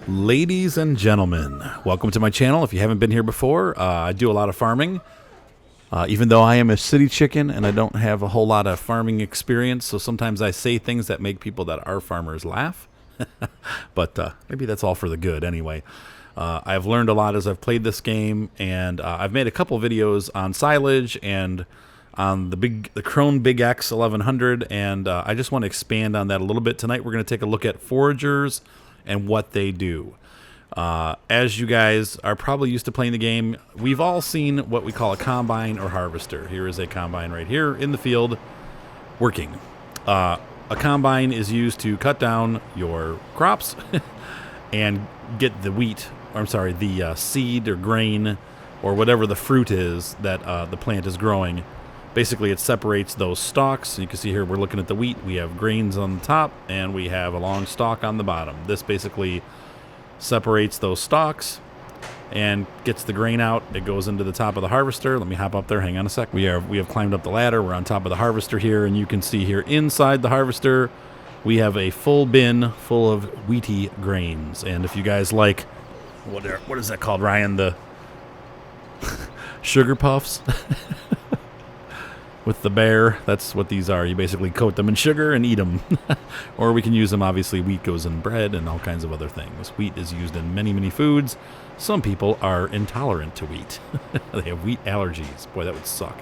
Ladies and gentlemen, welcome to my channel. If you haven't been here before, I do a lot of farming. Even though I am a city chicken and I don't have a whole lot of farming experience, so sometimes I say things that make people that are farmers laugh. But maybe that's all for the good anyway. I've learned a lot as I've played this game, and I've made a couple videos on silage and on the Krone Big X 1100, and I just want to expand on that a little bit. Tonight we're going to take a look at foragers and what they do. As you guys are probably used to playing the game, we've all seen what we call a combine or harvester. Here is a combine right here in the field working. A combine is used to cut down your crops and get the wheat, or I'm sorry, the seed or grain or whatever the fruit is that the plant is growing. Basically, it separates those stalks. You can see here we're looking at the wheat. We have grains on the top, and we have a long stalk on the bottom. This basically separates those stalks and gets the grain out. It goes into the top of the harvester. Let me hop up there. Hang on a sec. We have climbed up the ladder. We're on top of the harvester here, and you can see here inside the harvester we have a full bin full of wheaty grains. And if you guys like, what is that called, Ryan? The sugar puffs? With the bear, that's what these are. You basically coat them in sugar and eat them. Or we can use them, obviously. Wheat goes in bread and all kinds of other things. Wheat is used in many, many foods. Some people are intolerant to wheat. They have wheat allergies. Boy, that would suck.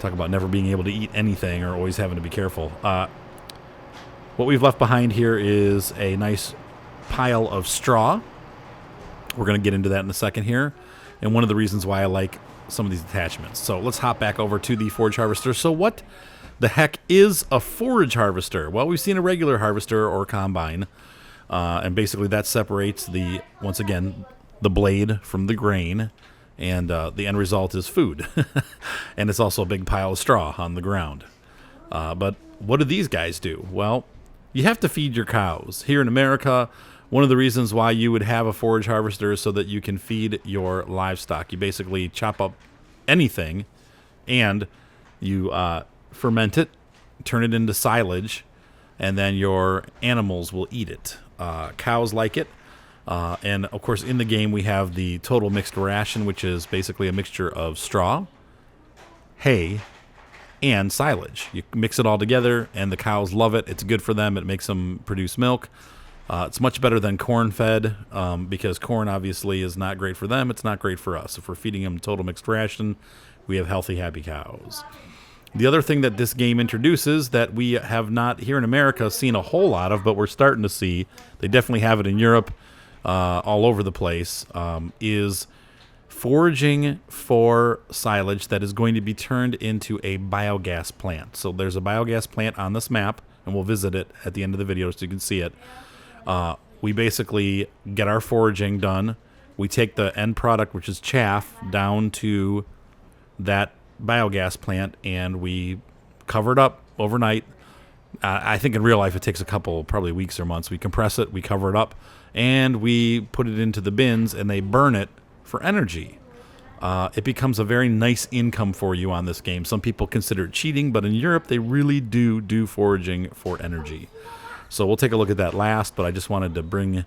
Talk about never being able to eat anything or always having to be careful. What we've left behind here is a nice pile of straw. We're going to get into that in a second here. And one of the reasons why I like some of these attachments. So let's hop back over to the Forage Harvester. So what the heck is a Forage Harvester? Well, we've seen a regular harvester or combine, and basically that separates once again, the blade from the grain, and the end result is food. And it's also a big pile of straw on the ground. But what do these guys do? Well, you have to feed your cows. Here in America, one of the reasons why you would have a forage harvester is so that you can feed your livestock. You basically chop up anything and you ferment it, turn it into silage, and then your animals will eat it. Cows like it. And, of course, in the game we have the total mixed ration, which is basically a mixture of straw, hay, and silage. You mix it all together, and the cows love it. It's good for them. It makes them produce milk. It's much better than corn-fed because corn obviously is not great for them. It's not great for us. If we're feeding them total mixed ration, we have healthy, happy cows. The other thing that this game introduces that we have not here in America seen a whole lot of, but we're starting to see, they definitely have it in Europe, all over the place, is foraging for silage that is going to be turned into a biogas plant. So there's a biogas plant on this map, and we'll visit it at the end of the video so you can see it. We basically get our foraging done. We take the end product, which is chaff, down to that biogas plant, and we cover it up overnight. I think in real life it takes a couple, probably weeks or months. We compress it, we cover it up, and we put it into the bins, and they burn it for energy. It becomes a very nice income for you on this game. Some people consider it cheating, but in Europe they really do foraging for energy. So we'll take a look at that last, but I just wanted to bring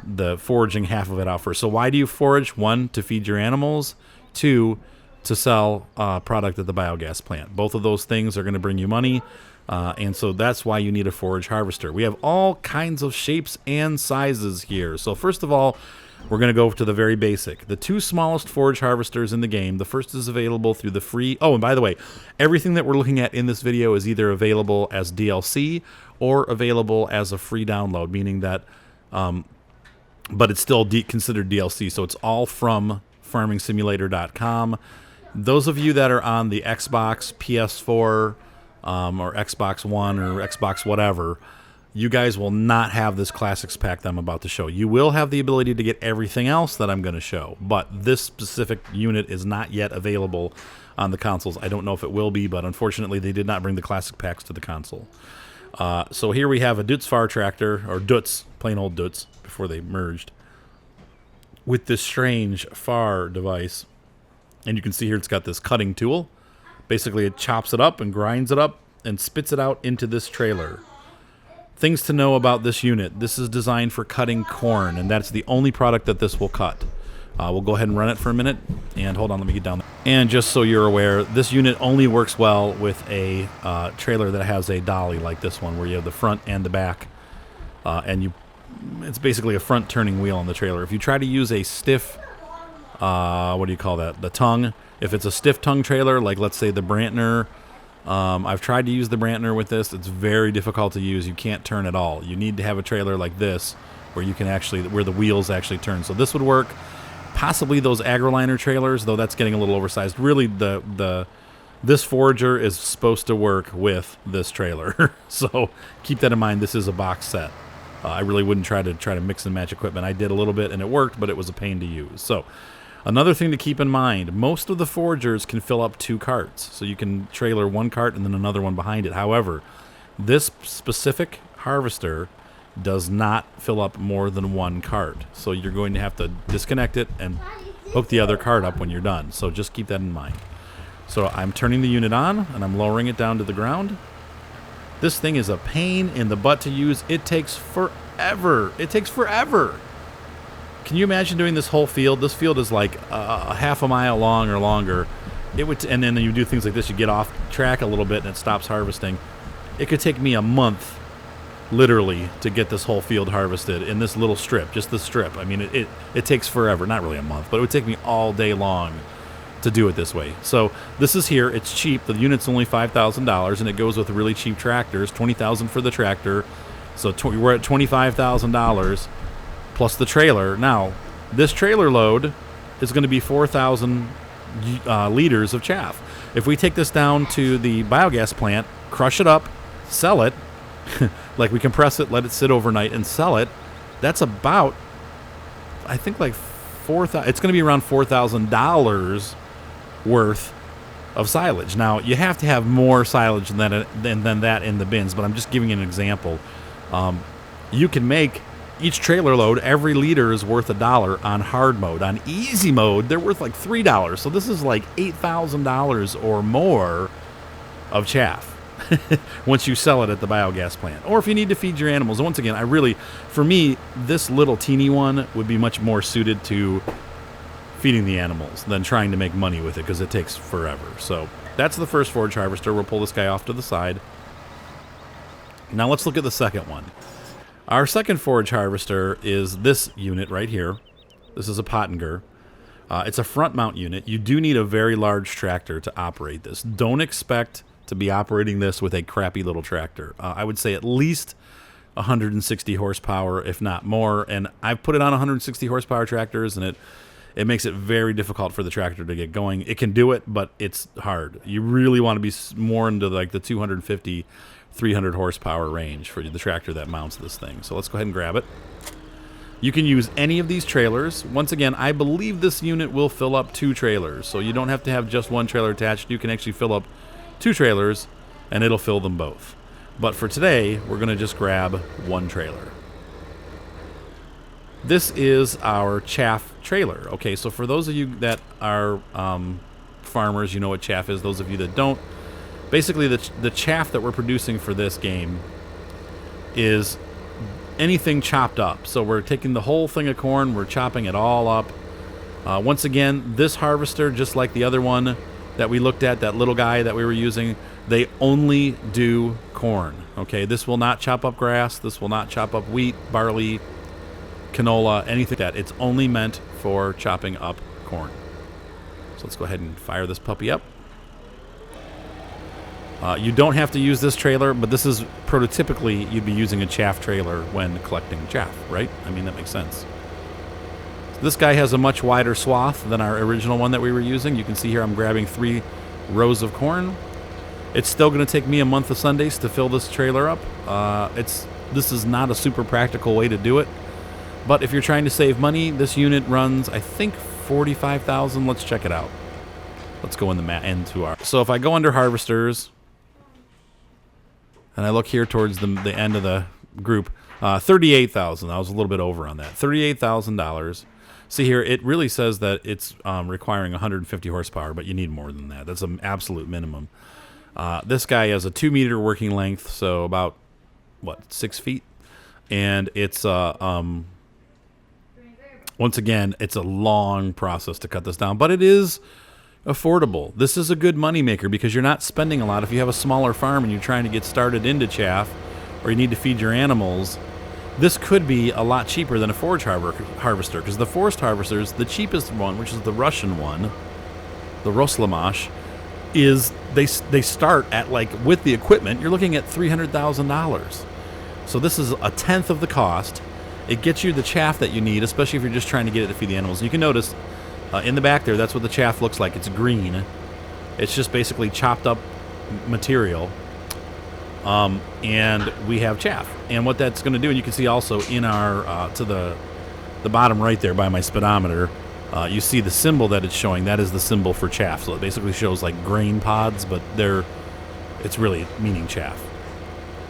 the foraging half of it out first. So why do you forage? 1, to feed your animals. 2, to sell product at the biogas plant. Both of those things are going to bring you money, and so that's why you need a forage harvester. We have all kinds of shapes and sizes here. So first of all, we're going to go to the very basic. The 2 smallest forage harvesters in the game. The first is available through the free... Oh, and by the way, everything that we're looking at in this video is either available as DLC or available as a free download, meaning that... but it's still considered DLC, so it's all from farmingsimulator.com. Those of you that are on the Xbox, PS4, or Xbox One, or Xbox whatever... You guys will not have this Classics pack that I'm about to show. You will have the ability to get everything else that I'm going to show, but this specific unit is not yet available on the consoles. I don't know if it will be, but unfortunately they did not bring the Classic packs to the console. So here we have a Dutz Far Tractor, or Dutz, plain old Dutz, before they merged, with this strange Far device. And you can see here it's got this cutting tool. Basically it chops it up and grinds it up and spits it out into this trailer. Things to know about this unit. This is designed for cutting corn, and that's the only product that this will cut. We'll go ahead and run it for a minute. And hold on, let me get down there. And just so you're aware, this unit only works well with a trailer that has a dolly like this one, where you have the front and the back. It's basically a front turning wheel on the trailer. If you try to use a stiff, what do you call that? The tongue. If it's a stiff tongue trailer, like let's say the Brantner, I've tried to use the Brantner with this. It's very difficult to use. You can't turn at all. You need to have a trailer like this where you can actually, where the wheels actually turn. So this would work. Possibly those AgriLiner trailers, though that's getting a little oversized. Really, this Forager is supposed to work with this trailer. So keep that in mind. This is a box set. I really wouldn't try to mix and match equipment. I did a little bit and it worked, but it was a pain to use. So another thing to keep in mind, most of the Foragers can fill up 2 carts. So you can trailer 1 cart and then another one behind it. However, this specific harvester does not fill up more than 1 cart. So you're going to have to disconnect it and hook the other cart up when you're done. So just keep that in mind. So I'm turning the unit on and I'm lowering it down to the ground. This thing is a pain in the butt to use. It takes forever. It takes forever. Can you imagine doing this whole field? This field is like a half a mile long or longer. And then you do things like this. You get off track a little bit and it stops harvesting. It could take me a month, literally, to get this whole field harvested in this little strip, just the strip. I mean, it takes forever. Not really a month, but it would take me all day long to do it this way. So this is here. It's cheap. The unit's only $5,000, and it goes with really cheap tractors. $20,000 for the tractor. So we're at $25,000 plus the trailer. Now, this trailer load is going to be 4,000 liters of chaff. If we take this down to the biogas plant, crush it up, sell it, like we compress it, let it sit overnight, and sell it, that's about, I think, like $4,000. It's going to be around $4,000 worth of silage. Now, you have to have more silage than that in the bins, but I'm just giving you an example. You can make each trailer load, every liter is worth $1 on hard mode. On easy mode, they're worth like $3. So this is like $8,000 or more of chaff once you sell it at the biogas plant. Or if you need to feed your animals. And once again, for me, this little teeny one would be much more suited to feeding the animals than trying to make money with it, because it takes forever. So that's the first Forage Harvester. We'll pull this guy off to the side. Now let's look at the second one. Our second Forage Harvester is this unit right here. This is a Pottinger. It's a front mount unit. You do need a very large tractor to operate this. Don't expect to be operating this with a crappy little tractor. I would say at least 160 horsepower, if not more. And I've put it on 160 horsepower tractors, and it makes it very difficult for the tractor to get going. It can do it, but it's hard. You really want to be more into like the 250, 300 horsepower range for the tractor that mounts this thing. So let's go ahead and grab it. You can use any of these trailers. Once again, I believe this unit will fill up 2 trailers. So you don't have to have just one trailer attached. You can actually fill up 2 trailers, and it'll fill them both. But for today, we're going to just grab 1 trailer. This is our chaff trailer. Okay, so for those of you that are farmers, you know what chaff is. Those of you that don't, basically the chaff that we're producing for this game is anything chopped up. So we're taking the whole thing of corn, we're chopping it all up. Once again, this harvester, just like the other one that we looked at, that little guy that we were using, they only do corn. Okay, this will not chop up grass. This will not chop up wheat, barley, canola, anything like that. It's only meant for chopping up corn. So let's go ahead and fire this puppy up. You don't have to use this trailer, but this is prototypically you'd be using a chaff trailer when collecting chaff, right? I mean, that makes sense. This guy has a much wider swath than our original one that we were using. You can see here I'm grabbing 3 rows of corn. It's still going to take me a month of Sundays to fill this trailer up. This is not a super practical way to do it. But if you're trying to save money, this unit runs, I think, $45,000. Let's check it out. Let's go into our... So if I go under harvesters, and I look here towards the end of the group, $38,000. I was a little bit over on that. $38,000. See here, it really says that it's requiring 150 horsepower, but you need more than that. That's an absolute minimum. This guy has a 2-meter working length, so about what, 6 feet, and it's once again, it's a long process to cut this down, but it is affordable. This is a good moneymaker because you're not spending a lot. If you have a smaller farm and you're trying to get started into chaff, or you need to feed your animals, this could be a lot cheaper than a forage harvester, because the forest harvesters, the cheapest one, which is the Russian one, the Roslamash, is they start at, like, with the equipment, you're looking at $300,000. So this is a tenth of the cost. It gets you the chaff that you need, especially if you're just trying to get it to feed the animals. You can notice in the back there, that's what the chaff looks like. It's green. It's just basically chopped up material. And we have chaff. And what that's going to do, and you can see also in our, to the bottom right there by my speedometer, you see the symbol that it's showing. That is the symbol for chaff. So it basically shows like grain pods, but it's really meaning chaff.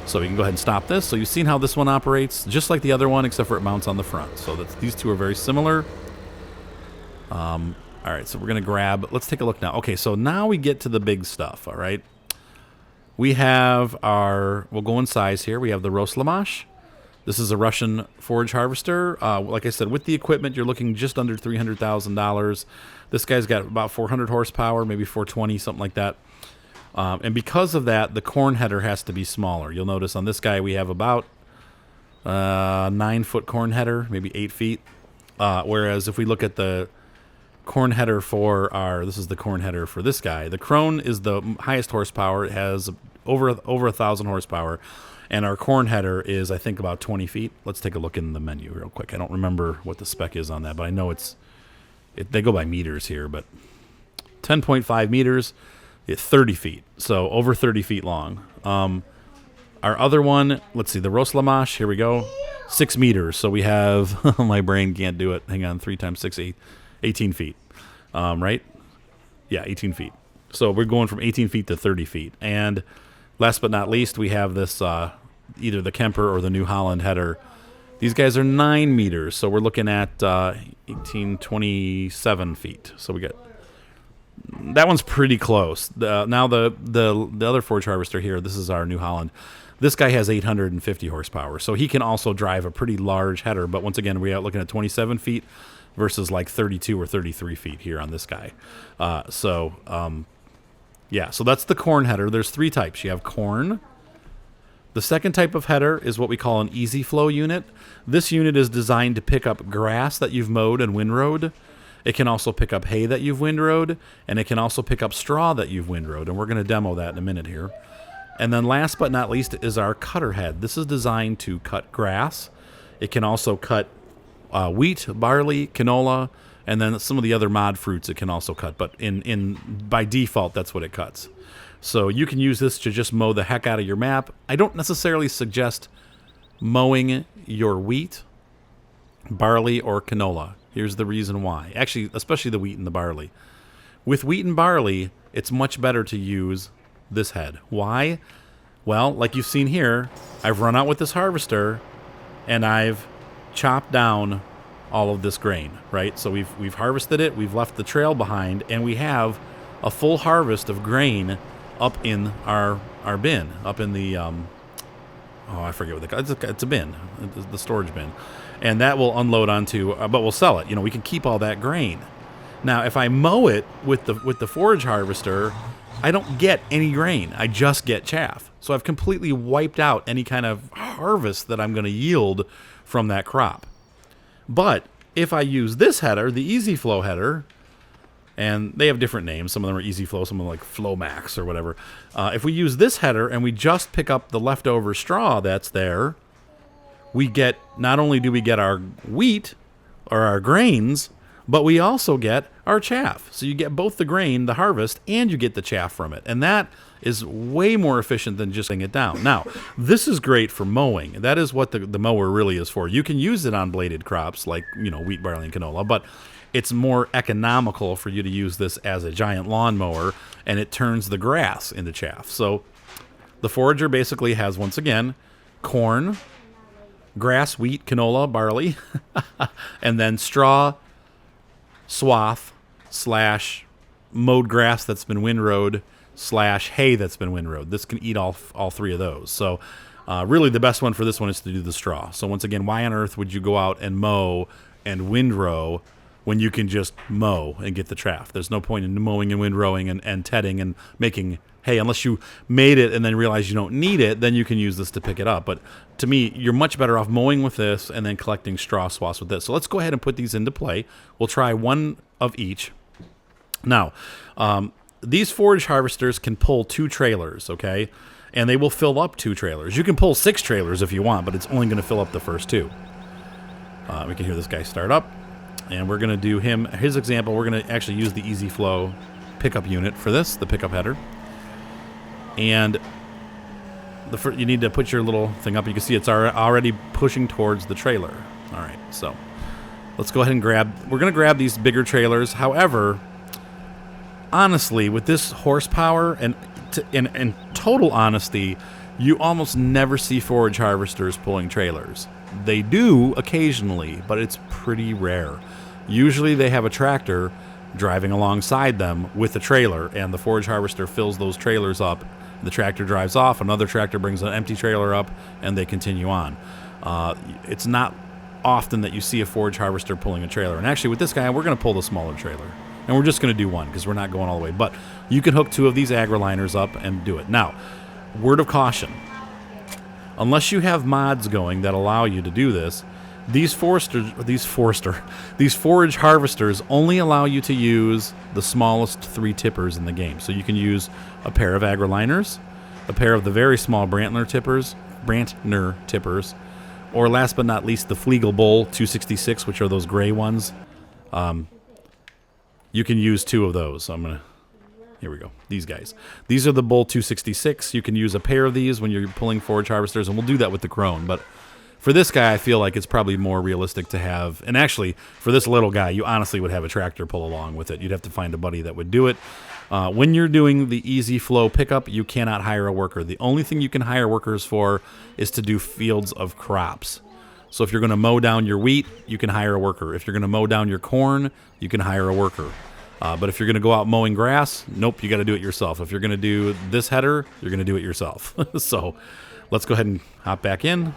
So we can go ahead and stop this. So you've seen how this one operates, just like the other one, except for it mounts on the front. So these two are very similar. All right, so we're going to grab, let's take a look now. Okay, so now we get to the big stuff, all right? We have we'll go in size here. We have the Roslamash. This is a Russian forage harvester. Like I said, with the equipment, you're looking just under $300,000. This guy's got about 400 horsepower, maybe 420, something like that. And because of that, the corn header has to be smaller. You'll notice on this guy we have about 9-foot corn header, maybe 8 feet. Whereas if we look at the corn header this is the corn header for this guy. The Krone is the highest horsepower. It has over 1,000 horsepower. And our corn header is, I think, about 20 feet. Let's take a look in the menu real quick. I don't remember what the spec is on that, but I know they go by meters here, but 10.5 meters. It's 30 feet, so over 30 feet long. Our other one, let's see, the Roslamash, here we go, 6 meters. So we have, my brain can't do it. Hang on, 3 times 6, 18 feet, right? Yeah, 18 feet. So we're going from 18 feet to 30 feet. And last but not least, we have this, either the Kemper or the New Holland header. These guys are 9 meters, so we're looking at 27 feet. So we got... That one's pretty close. Now the other forage harvester here, this is our New Holland. This guy has 850 horsepower, so he can also drive a pretty large header. But once again, we are looking at 27 feet versus like 32 or 33 feet here on this guy. Yeah, so that's the corn header. There's 3 types. You have corn. The second type of header is what we call an easy flow unit. This unit is designed to pick up grass that you've mowed and windrowed. It can also pick up hay that you've windrowed, and it can also pick up straw that you've windrowed, and we're going to demo that in a minute here. And then last but not least is our cutter head. This is designed to cut grass. It can also cut wheat, barley, canola, and then some of the other mod fruits it can also cut, but by default, that's what it cuts. So you can use this to just mow the heck out of your map. I don't necessarily suggest mowing your wheat, barley, or canola. Here's the reason why. Actually, especially the wheat and the barley. With wheat and barley, it's much better to use this head. Why? Well, like you've seen here, I've run out with this harvester, and I've chopped down all of this grain, right? So we've harvested it, we've left the trail behind, and we have a full harvest of grain up in our bin, up in the, I forget what they call it. It's a bin, the storage bin. And that will unload onto, but we'll sell it. You know, we can keep all that grain. Now, if I mow it with the forage harvester, I don't get any grain. I just get chaff. So I've completely wiped out any kind of harvest that I'm going to yield from that crop. But if I use this header, the Easy Flow header, and they have different names. Some of them are Easy Flow, some of them are like Flow Max or whatever. If we use this header and we just pick up the leftover straw that's there, we get, not only do we get our wheat or our grains, but we also get our chaff. So you get both the grain, the harvest, and you get the chaff from it. And that is way more efficient than just laying it down. Now, this is great for mowing. That is what the mower really is for. You can use it on bladed crops like, wheat, barley, and canola, but it's more economical for you to use this as a giant lawnmower, and it turns the grass into chaff. So the forager basically has, once again, corn, grass, wheat, canola, barley, and then straw, swath, / mowed grass that's been windrowed, / hay that's been windrowed. This can eat all 3 of those. So Really, the best one for this one is to do the straw. So once again, why on earth would you go out and mow and windrow when you can just mow and get the chaff? There's no point in mowing and windrowing and tedding and making hay unless you made it and then realize you don't need it. Then you can use this to pick it up. But to me, you're much better off mowing with this and then collecting straw swaths with this. So let's go ahead and put these into play. We'll try one of each. Now, these forage harvesters can pull 2 trailers, okay? And they will fill up 2 trailers. You can pull 6 trailers if you want, but it's only going to fill up the first 2. We can hear this guy start up. And we're going to do his example. We're going to actually use the Easy Flow pickup unit for this, the pickup header. And you need to put your little thing up. You can see it's already pushing towards the trailer. All right, so let's go ahead and we're going to grab these bigger trailers. However, honestly, with this horsepower and in total honesty, you almost never see forage harvesters pulling trailers. They do occasionally, but it's pretty rare. Usually they have a tractor driving alongside them with a trailer, and the forage harvester fills those trailers up. The tractor drives off, another tractor brings an empty trailer up, and they continue on. It's not often that you see a forage harvester pulling a trailer. And actually with this guy, we're going to pull the smaller trailer. And we're just going to do one because we're not going all the way. But you can hook 2 of these AgriLiners up and do it. Now, word of caution. Unless you have mods going that allow you to do this, these forage harvesters only allow you to use the smallest 3 tippers in the game. So you can use a pair of AgriLiners, a pair of the very small Brantner tippers, or last but not least the Flegel Bull 266, which are those gray ones. You can use 2 of those. So here we go. These guys. These are the Bull 266. You can use a pair of these when you're pulling forage harvesters, and we'll do that with the Crone. But for this guy, I feel like it's probably more realistic to have, and actually, for this little guy, you honestly would have a tractor pull along with it. You'd have to find a buddy that would do it. When you're doing the Easy Flow pickup, you cannot hire a worker. The only thing you can hire workers for is to do fields of crops. So if you're going to mow down your wheat, you can hire a worker. If you're going to mow down your corn, you can hire a worker. But if you're going to go out mowing grass, nope, you got to do it yourself. If you're going to do this header, you're going to do it yourself. So let's go ahead and hop back in.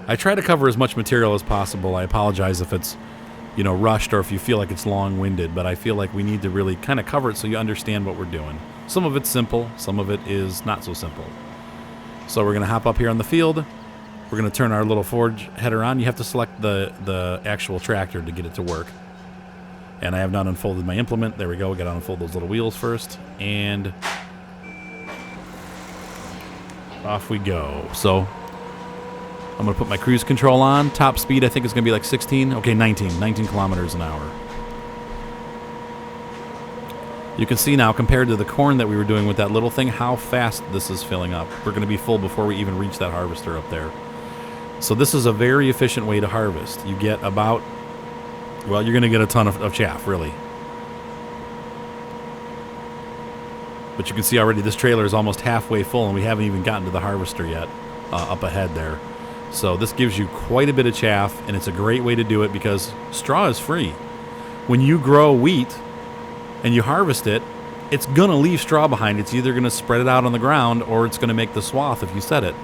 I try to cover as much material as possible. I apologize if it's, rushed or if you feel like it's long-winded, but I feel like we need to really kind of cover it so you understand what we're doing. Some of it's simple, some of it is not so simple. So we're going to hop up here on the field. We're going to turn our little forage header on. You have to select the actual tractor to get it to work. And I have not unfolded my implement. There we go. We got to unfold those little wheels first. And off we go. So I'm going to put my cruise control on. Top speed, I think, is going to be like 16. Okay, 19 kilometers an hour. You can see now, compared to the corn that we were doing with that little thing, how fast this is filling up. We're going to be full before we even reach that harvester up there. So this is a very efficient way to harvest. You get about, well, you're going to get a ton of chaff, really. But you can see already this trailer is almost halfway full, and we haven't even gotten to the harvester yet, up ahead there. So this gives you quite a bit of chaff, and it's a great way to do it because straw is free. When you grow wheat and you harvest it, it's going to leave straw behind. It's either going to spread it out on the ground or it's going to make the swath if you set it.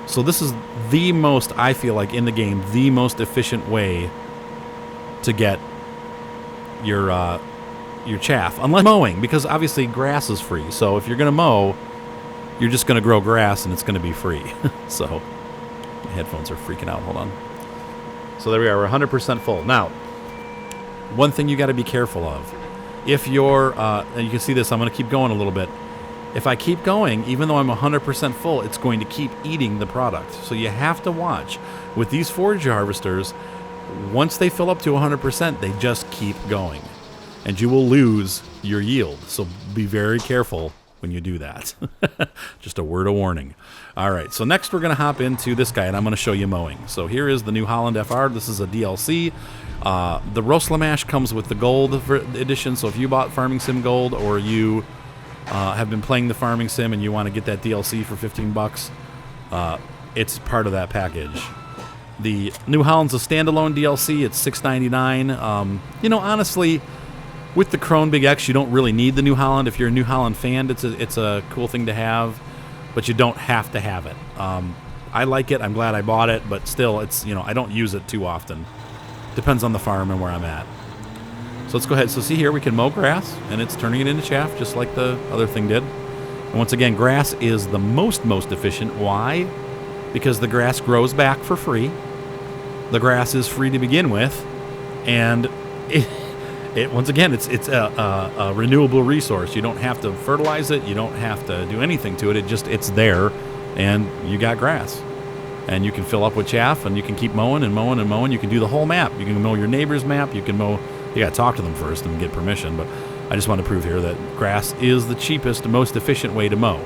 So this is the most, I feel like, in the game, the most efficient way to get your chaff. Unless mowing, because obviously grass is free. So if you're going to mow, you're just going to grow grass and it's going to be free. So my headphones are freaking out. Hold on. So there we are. We're 100% full. Now, one thing you got to be careful of. If you're, and you can see this, I'm going to keep going a little bit. If I keep going, even though I'm 100% full, it's going to keep eating the product. So you have to watch. With these forage harvesters, once they fill up to 100%, they just keep going. And you will lose your yield. So be very careful when you do that. Just a word of warning. All right, so next we're going to hop into this guy, and I'm going to show you mowing. So here is the New Holland FR. This is a DLC. The Roslamash comes with the Gold edition, so if you bought Farming Sim Gold or you have been playing the Farming Sim and you want to get that DLC for $15, it's part of that package. The New Holland's a standalone DLC. It's $6.99. Honestly, with the Krone Big X, you don't really need the New Holland. If you're a New Holland fan, it's a cool thing to have. but you don't have to have it. I like it. I'm glad I bought it, but still, it's, you know, I don't use it too often. Depends on the farm and where I'm at. So let's go ahead. So see here, we can mow grass, and it's turning it into chaff, just like the other thing did. And once again, grass is the most efficient. Why? Because the grass grows back for free. The grass is free to begin with, and it once again, it's a renewable resource. You don't have to fertilize it. You don't have to do anything to it. It's there, and you got grass. And you can fill up with chaff, and you can keep mowing and mowing and mowing. You can do the whole map. You can mow your neighbor's map. You can mow. You got to talk to them first and get permission. But I just want to prove here that grass is the cheapest, most efficient way to mow.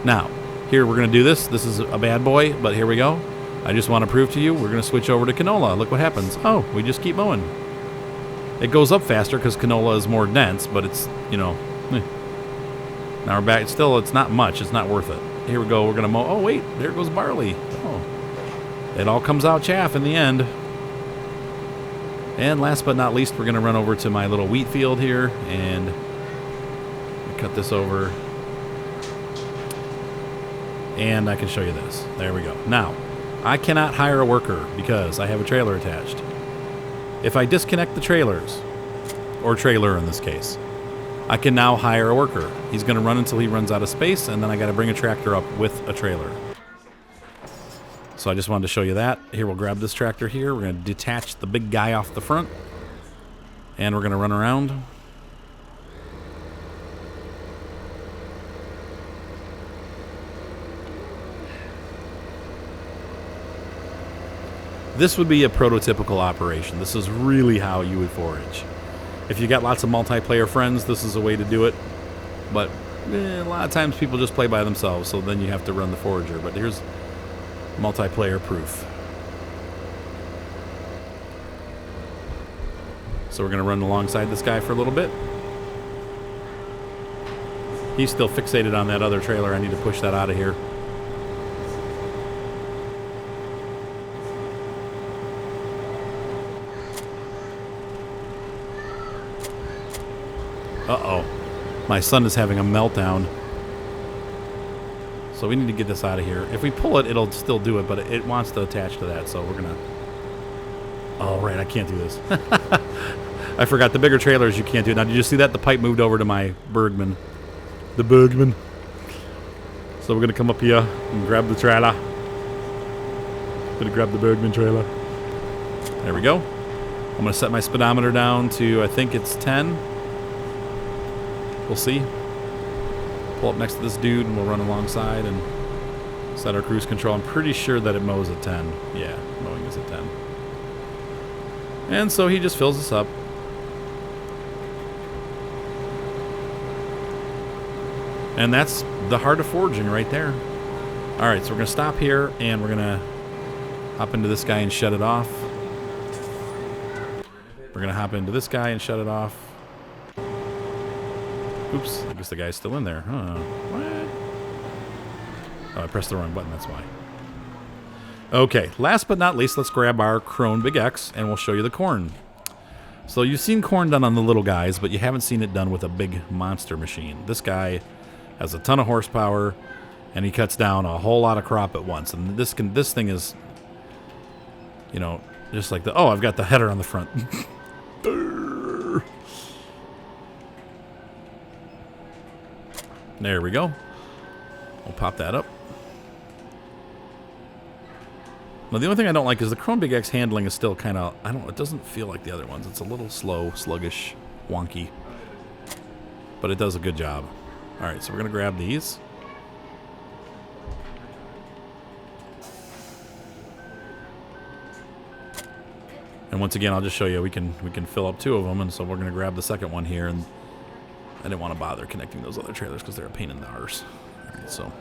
Now, here we're going to do this. This is a bad boy, but here we go. I just want to prove to you we're going to switch over to canola. Look what happens. Oh, we just keep mowing. It goes up faster because canola is more dense, but it's, you know. Now we're back. Still, it's not much. It's not worth it. Here we go. We're going to mow. Oh, wait. There goes barley. Oh. It all comes out chaff in the end. And last but not least, we're going to run over to my little wheat field here and cut this over. And I can show you this. There we go. Now, I cannot hire a worker because I have a trailer attached. If I disconnect the trailers, or trailer in this case, I can now hire a worker. He's going to run until he runs out of space, and then I got to bring a tractor up with a trailer. So I just wanted to show you that. Here, we'll grab this tractor here. We're going to detach the big guy off the front, and we're going to run around. This would be a prototypical operation. This is really how you would forage. If you got lots of multiplayer friends, this is a way to do it. But a lot of times people just play by themselves, so then you have to run the forager. But here's multiplayer proof. So we're going to run alongside this guy for a little bit. He's still fixated on that other trailer. I need to push that out of here. Uh-oh. My son is having a meltdown. So we need to get this out of here. If we pull it, it'll still do it, but it wants to attach to that, so we're going to... Oh, right, I can't do this. I forgot, the bigger trailers you can't do it. Now, did you see that? The pipe moved over to my Bergman. The Bergman. So we're going to come up here and grab the trailer. Going to grab the Bergman trailer. There we go. I'm going to set my speedometer down to, I think it's 10. We'll see. Pull up next to this dude and we'll run alongside and set our cruise control. I'm pretty sure that it mows at 10. Yeah, mowing is at 10. And so he just fills us up. And that's the heart of foraging right there. Alright, so we're going to stop here and we're going to hop into this guy and shut it off. We're going to hop into this guy and shut it off. Oops, I guess the guy's still in there. Huh. What? Oh, I pressed the wrong button, that's why. Okay, last but not least, let's grab our Krone Big X and we'll show you the corn. So you've seen corn done on the little guys, but you haven't seen it done with a big monster machine. This guy has a ton of horsepower and he cuts down a whole lot of crop at once. And this thing is, you know, just like the... Oh, I've got the header on the front. There we go. We'll pop that up. Now, the only thing I don't like is the Krone Big X handling is still kind of... it doesn't feel like the other ones. It's a little slow, sluggish, wonky. But it does a good job. Alright, so we're going to grab these. And once again, I'll just show you, we can fill up 2 of them, and so we're going to grab the second one here, and I didn't want to bother connecting those other trailers because they're a pain in the arse. All right, so.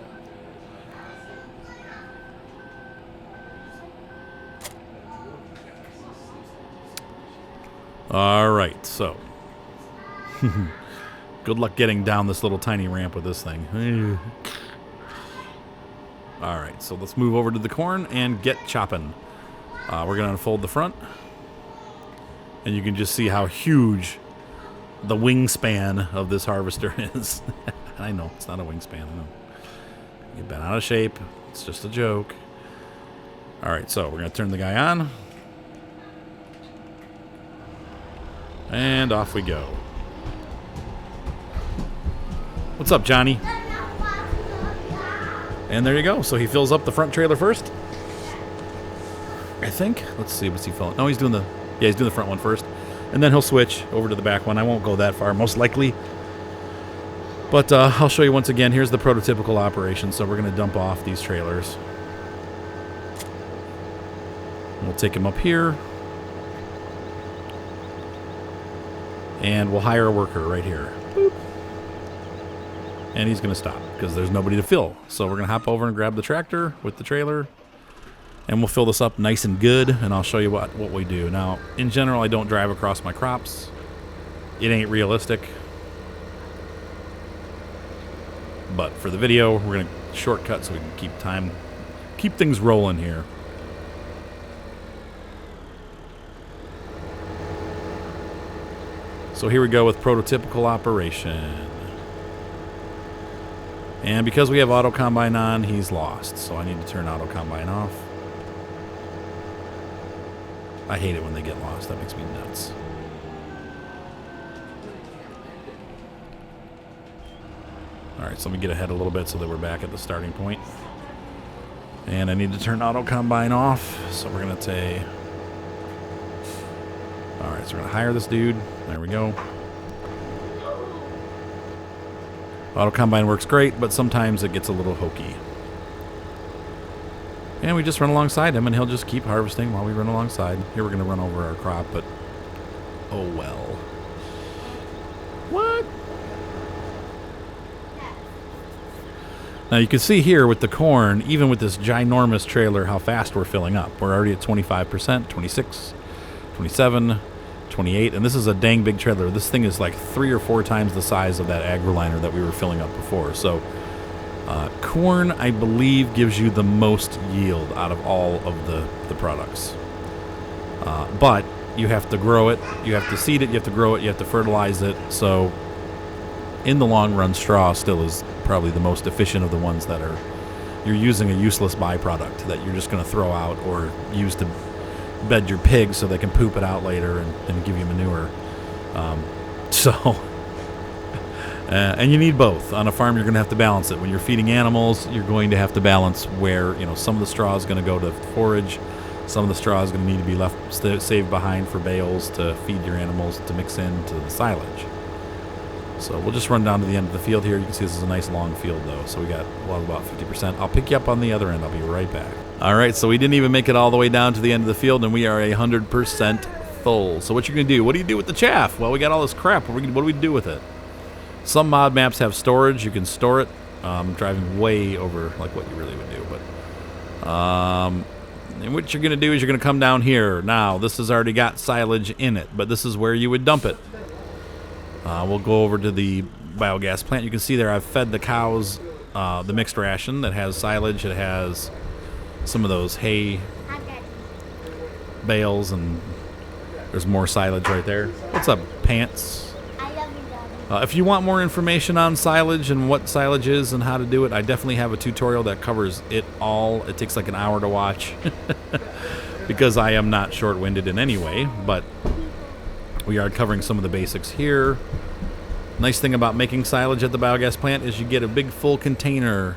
All right, so. Good luck getting down this little tiny ramp with this thing. All right, so let's move over to the corn and get chopping. We're going to unfold the front. And you can just see how huge the wingspan of this harvester is. I know, it's not a wingspan, I know. You've been out of shape. It's just a joke. All right, so we're going to turn the guy on. And off we go. What's up, Johnny? And there you go. So he fills up the front trailer first. I think. Let's see. What's he filling? No, he's doing the... Yeah, he's doing the front one first. And then he'll switch over to the back one. I won't go that far, most likely. But I'll show you once again. Here's the prototypical operation. So we're going to dump off these trailers. We'll take him up here. And we'll hire a worker right here. Boop. And he's going to stop because there's nobody to fill. So we're going to hop over and grab the tractor with the trailer. And we'll fill this up nice and good. And I'll show you what we do. Now, in general, I don't drive across my crops. It ain't realistic. But for the video, we're going to shortcut so we can keep things rolling here. So here we go with prototypical operation. And because we have auto combine on, he's lost. So I need to turn auto combine off. I hate it when they get lost. That makes me nuts. Alright, so let me get ahead a little bit so that we're back at the starting point. And I need to turn auto combine off. So we're going to take... Alright, so we're going to hire this dude. There we go. Auto combine works great, but sometimes it gets a little hokey. And we just run alongside him, and he'll just keep harvesting while we run alongside. Here we're going to run over our crop, but... Oh, well. What? Now, you can see here with the corn, even with this ginormous trailer, how fast we're filling up. We're already at 25%, 26, 27, 28, and this is a dang big trailer. This thing is like 3 or 4 times the size of that AgriLiner that we were filling up before. So corn, I believe, gives you the most yield out of all of the products. But you have to grow it, you have to seed it, you have to grow it, you have to fertilize it. So in the long run, straw still is probably the most efficient of the ones that are, you're using a useless byproduct that you're just going to throw out or use to bed your pigs so they can poop it out later and give you manure. And you need both. On a farm, you're going to have to balance it. When you're feeding animals, you're going to have to balance where, you know, some of the straw is going to go to forage, some of the straw is going to need to be left saved behind for bales to feed your animals to mix into the silage. So we'll just run down to the end of the field here. You can see this is a nice long field, though. So we got about 50%. I'll pick you up on the other end. I'll be right back. All right, so we didn't even make it all the way down to the end of the field, and we are 100% full. So what you're going to do? What do you do with the chaff? Well, we got all this crap. What do we do with it? Some mod maps have storage. You can store it. Driving way over like what you really would do. But and what you're going to do is you're going to come down here. Now, this has already got silage in it, but this is where you would dump it. We'll go over to the biogas plant. You can see there I've fed the cows the mixed ration that has silage. It has some of those hay bales, and there's more silage right there. What's up, Pants? I love you, Daddy. If you want more information on silage and what silage is and how to do it, I definitely have a tutorial that covers it all. It takes like an hour to watch because I am not short-winded in any way, but we are covering some of the basics here. Nice thing about making silage at the biogas plant is you get a big full container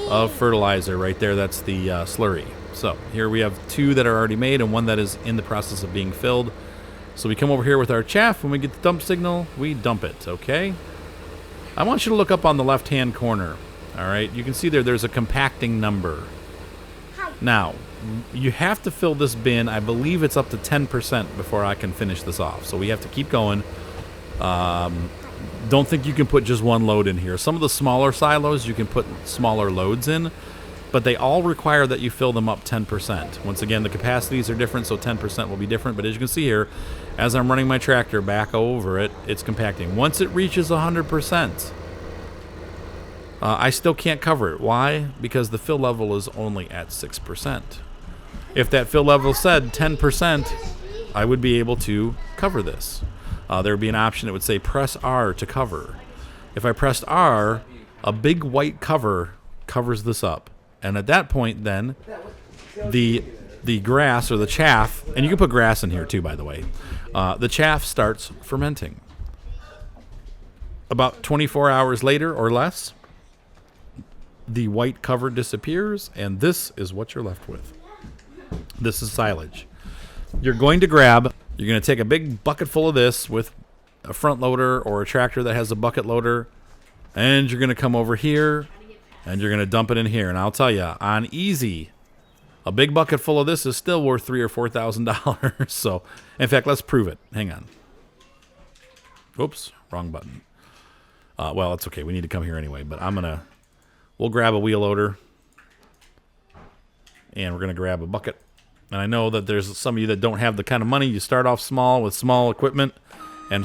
of fertilizer right there. That's the slurry. So here we have 2 that are already made and 1 that is in the process of being filled. So we come over here with our chaff. When we get the dump signal, we dump it, okay? I want you to look up on the left-hand corner, all right? You can see there's a compacting number. Now, you have to fill this bin. I believe it's up to 10% before I can finish this off. So we have to keep going. Don't think you can put just 1 load in here. Some of the smaller silos, you can put smaller loads in, but they all require that you fill them up 10%. Once again, the capacities are different, so 10% will be different. But as you can see here, as I'm running my tractor back over it, it's compacting. Once it reaches 100%, I still can't cover it. Why? Because the fill level is only at 6%. If that fill level said 10%, I would be able to cover this. There would be an option that would say press R to cover. If I pressed R, a big white cover covers this up. And at that point, then, the grass or the chaff, and you can put grass in here too, by the way, the chaff starts fermenting. About 24 hours later or less, the white cover disappears, and this is what you're left with. This is silage. You're going to take a big bucket full of this with a front loader or a tractor that has a bucket loader, and you're going to come over here, and you're going to dump it in here. And I'll tell you, on easy, a big bucket full of this is still worth $3,000 or $4,000. So, in fact, let's prove it. Hang on. Oops, wrong button. Well, it's okay. We need to come here anyway, but we'll grab a wheel loader, and we're going to grab a bucket. And I know that there's some of you that don't have the kind of money. You start off small with small equipment and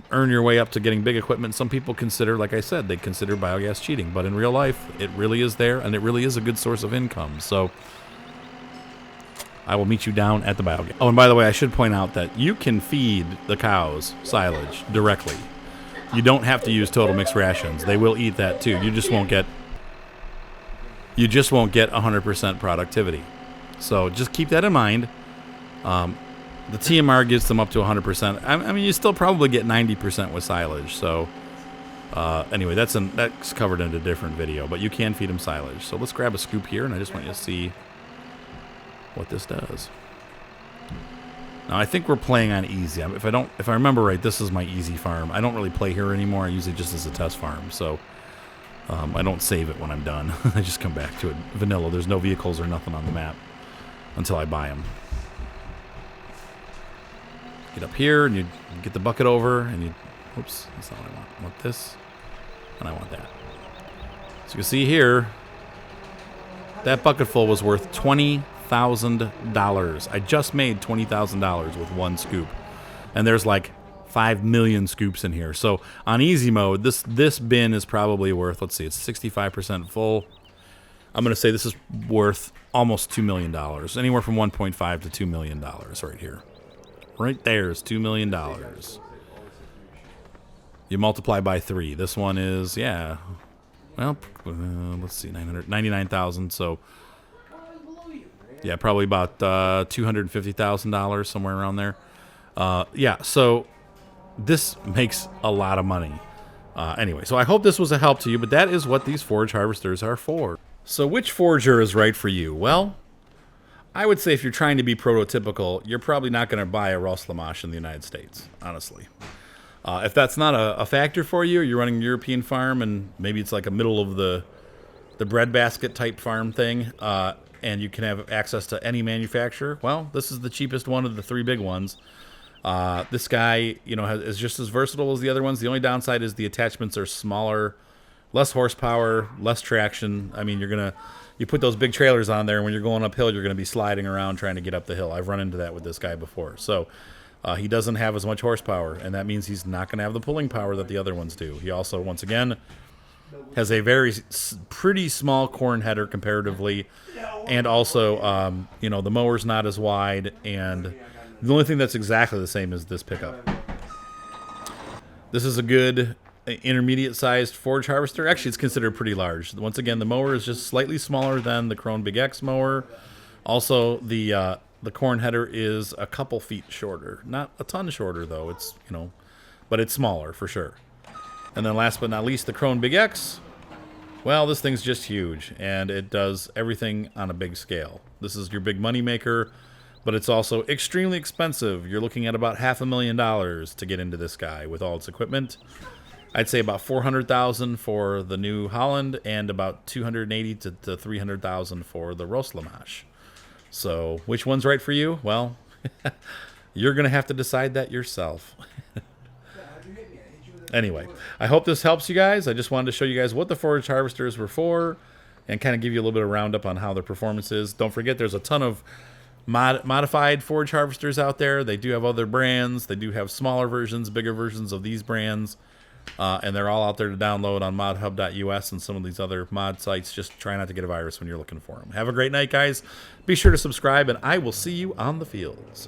earn your way up to getting big equipment. Some people consider, like I said, they consider biogas cheating. But in real life, it really is there, and it really is a good source of income. So I will meet you down at the biogas. Oh, and by the way, I should point out that you can feed the cows silage directly. You don't have to use total mixed rations. They will eat that too. You just won't get 100% productivity. So just keep that in mind. The TMR gives them up to 100%. I mean, you still probably get 90% with silage. So anyway, that's covered in a different video, but you can feed them silage. So let's grab a scoop here, and I just want you to see what this does. Now I think we're playing on easy. If I remember right, this is my easy farm. I don't really play here anymore. I use it just as a test farm. So I don't save it when I'm done. I just come back to it vanilla. There's no vehicles or nothing on the map until I buy them. Get up here, and you get the bucket over, and you... Oops, that's not what I want. I want this, and I want that. So you can see here, that bucket full was worth $20,000. I just made $20,000 with one scoop. And there's like 5 million scoops in here. So on easy mode, this bin is probably worth, let's see, it's 65% full. I'm going to say this is worth almost $2 million. Anywhere from 1.5 to $2 million right here. Right there is $2 million. You multiply by 3. This one is, yeah, well, let's see, 999,000. So, yeah, probably about $250,000, somewhere around there. Yeah, so this makes a lot of money. Anyway, so I hope this was a help to you, but that is what these forage harvesters are for. So which forager is right for you? Well, I would say if you're trying to be prototypical, you're probably not going to buy a Ross Lamache in the United States, honestly. If that's not a factor for you, you're running a European farm, and maybe it's like a middle of the breadbasket type farm thing, and you can have access to any manufacturer, well, this is the cheapest one of the 3 big ones. This guy, is just as versatile as the other ones. The only downside is the attachments are smaller, less horsepower, less traction. I mean, you put those big trailers on there, and when you're going uphill, you're going to be sliding around trying to get up the hill. I've run into that with this guy before. So he doesn't have as much horsepower, and that means he's not going to have the pulling power that the other ones do. He also, once again, has a pretty small corn header comparatively, and also, the mower's not as wide, and the only thing that's exactly the same is this pickup. This is a good intermediate-sized forage harvester. Actually, it's considered pretty large. Once again, the mower is just slightly smaller than the Krone Big X mower. Also, the corn header is a couple feet shorter. Not a ton shorter, though. It's, but it's smaller for sure. And then last but not least, the Krone Big X. Well, this thing's just huge, and it does everything on a big scale. This is your big money maker, but it's also extremely expensive. You're looking at about $500,000 to get into this guy with all its equipment. I'd say about $400,000 for the New Holland, and about $280,000 to $300,000 for the Ross Lamache. So, which one's right for you? Well, you're going to have to decide that yourself. Anyway, I hope this helps you guys. I just wanted to show you guys what the forage harvesters were for, and kind of give you a little bit of roundup on how their performance is. Don't forget, there's a ton of modified forage harvesters out there. They do have other brands. They do have smaller versions, bigger versions of these brands. And they're all out there to download on modhub.us and some of these other mod sites. Just try not to get a virus when you're looking for them. Have a great night, guys. Be sure to subscribe, and I will see you on the fields.